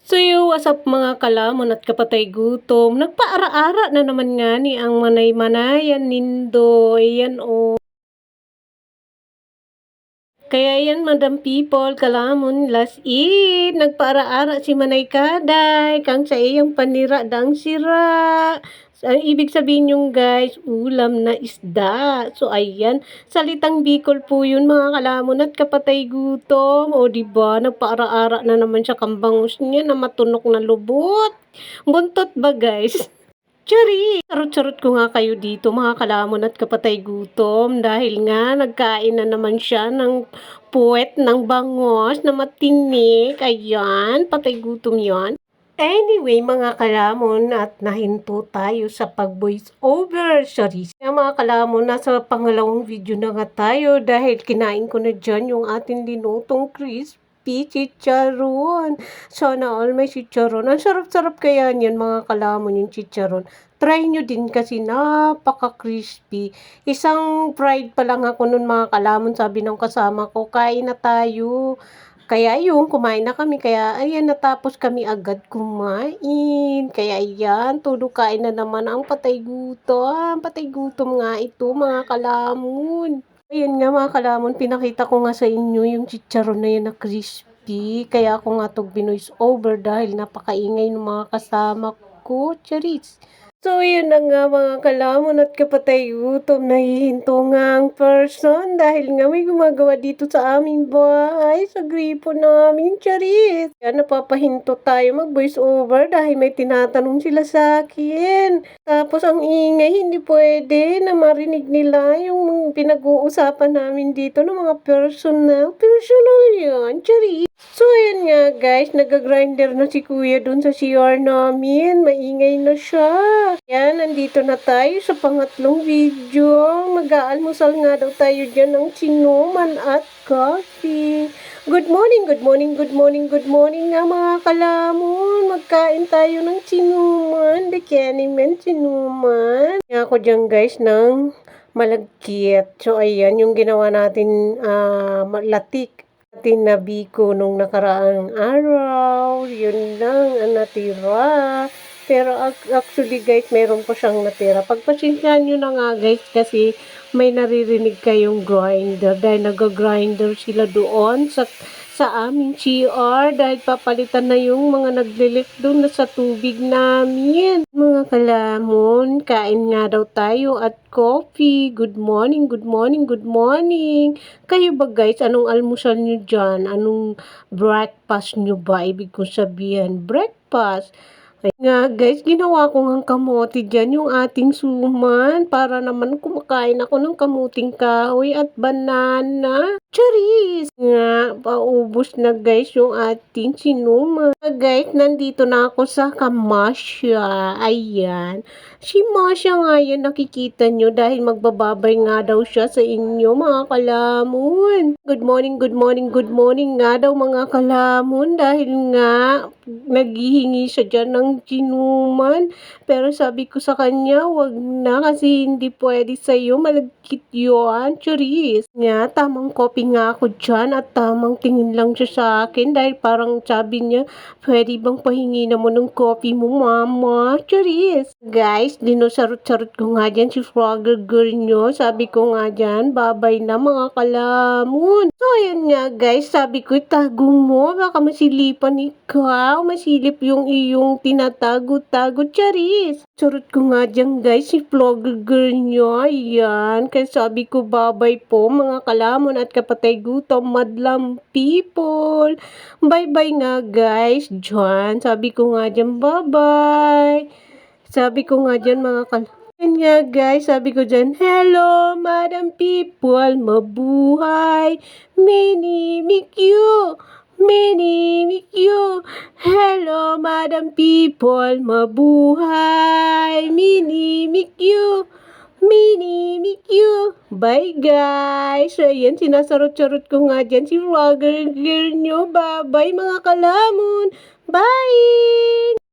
What's up mga kalamon at kapatay gutom? Nagpaara-ara na naman nga ni ang manay-manayan nindo. Ayan o. Kaya yan, Madam People, kalamon, last eat. Nagpaara-ara si Manay Kaday. Kang sa iyang panira dang sira. Ang ibig sabihin yung guys, ulam na isda. So ayan, salitang Bicol po yun mga kalamon at kapatay gutom. O diba, nagpaara-ara na naman siya kambangos niya na matunok na lubot. Buntot ba guys? Chari! Charot-charot ko nga kayo dito mga kalamon at kapatay gutom dahil nga nagkain na naman siya ng puwet ng bangos na matinik. Ayan, patay gutom yon. Anyway, mga kalamon, at nahinto tayo sa pag-voice over. Sorry. Kaya mga kalamon, nasa pangalawang video na nga tayo dahil kinain ko na dyan yung ating linutong crispy chicharon. Sana all may chicharon. Ang sarap-sarap kaya niyan mga kalamon yung chicharon. Try nyo din kasi napaka-crispy. Isang fried pa lang ako nun mga kalamon, sabi ng kasama ko, kain na tayo. Kaya yung kumain na kami, kaya ayan, natapos kami agad kumain. Kaya ayan, tulog kain na naman ang patay gutom. Patay gutom nga ito mga kalamon. Ayan nga mga kalamon, pinakita ko nga sa inyo yung chicharon na yan na crispy. Kaya ako nga itong binoise over dahil napakaingay ng mga kasama ko. Charis! So, yun na nga mga kalamon at kapatay gutom. Nahihinto nga ang person dahil nga may gumagawa dito sa aming bahay, sa gripo namin, charis. Kaya napapahinto tayo mag-voice over dahil may tinatanong sila sa akin. Tapos ang ingay, hindi pwede na marinig nila yung pinag-uusapan namin dito ng mga personal. Personal yan, charis. So, ayan nga guys, nag-grinder na si kuya dun sa CR namin. Maingay na siya. Yan, nandito na tayo sa pangatlong video. Mag-aalmusal nga daw tayo dyan ng sinuman at coffee. Good morning, good morning, good morning, good morning nga mga kalamon. Magkain tayo ng sinuman. The Candyman sinuman. Nga ako dyan guys ng malagkit. So, ayan, yung ginawa natin latik. Tinabiko nung nakaraang araw, yun lang ang natira. Pero actually guys, meron pa siyang natira. Pagpasensyahan nyo na nga guys kasi may naririnig kayong grinder dahil nag-grinder sila doon sa aming CR dahil papalitan na yung mga naglilit doon na sa tubig namin. Mga kalamon, kain nga daw tayo at coffee. Good morning, good morning, good morning. Kayo ba guys, anong almusal nyo dyan? Anong breakfast nyo ba? Ibig kong sabihin, breakfast. Nga guys, ginawa ko ng kamote dyan yung ating suman para naman kumakain ako ng kamuting kahoy at banana. Charis! Nga, paubos na guys yung ating sinuman. Guys, nandito na ako sa Kamasya. Ayan. Si Masya nga yan, nakikita nyo dahil magbababay nga daw siya sa inyo mga kalamon. Good morning, good morning, good morning nga daw mga kalamon dahil nga naghihingi siya dyan ng sinuman. Pero sabi ko sa kanya, wag na kasi hindi pwede sa'yo, malagkit yun. Charis. Nga, tamang kopi nga ako dyan at tamang tingin lang siya sa akin dahil parang sabi niya, pwede bang pahingi naman ng kopi mo, mama? Charis. Guys, dinusarot-sarot ko nga dyan si Frogger girl nyo. Sabi ko nga dyan, babay na mga kalamon. So, ayan nga guys, sabi ko, tago mo, baka masilipan ikaw. Masilip yung iyong tinatago-tago, charis. Sarot ko nga dyan guys, si Frogger girl nyo. Ayan, kaya sabi ko, babay po mga kalamon at kapatay gutom, madlang people. Bye-bye nga guys, dyan. Sabi ko nga dyan, bye-bye. Sabi ko nga dyan mga Yan nga guys, sabi ko dyan, hello madam people, mabuhay, mini Mikyu, mini Mikyu, hello madam people, mabuhay, mini Mikyu, mini Mikyu. Bye guys. So ayan, sinasarot-sarot ko nga dyan si vlogger girl nyo. Bye bye mga kalamon. Bye!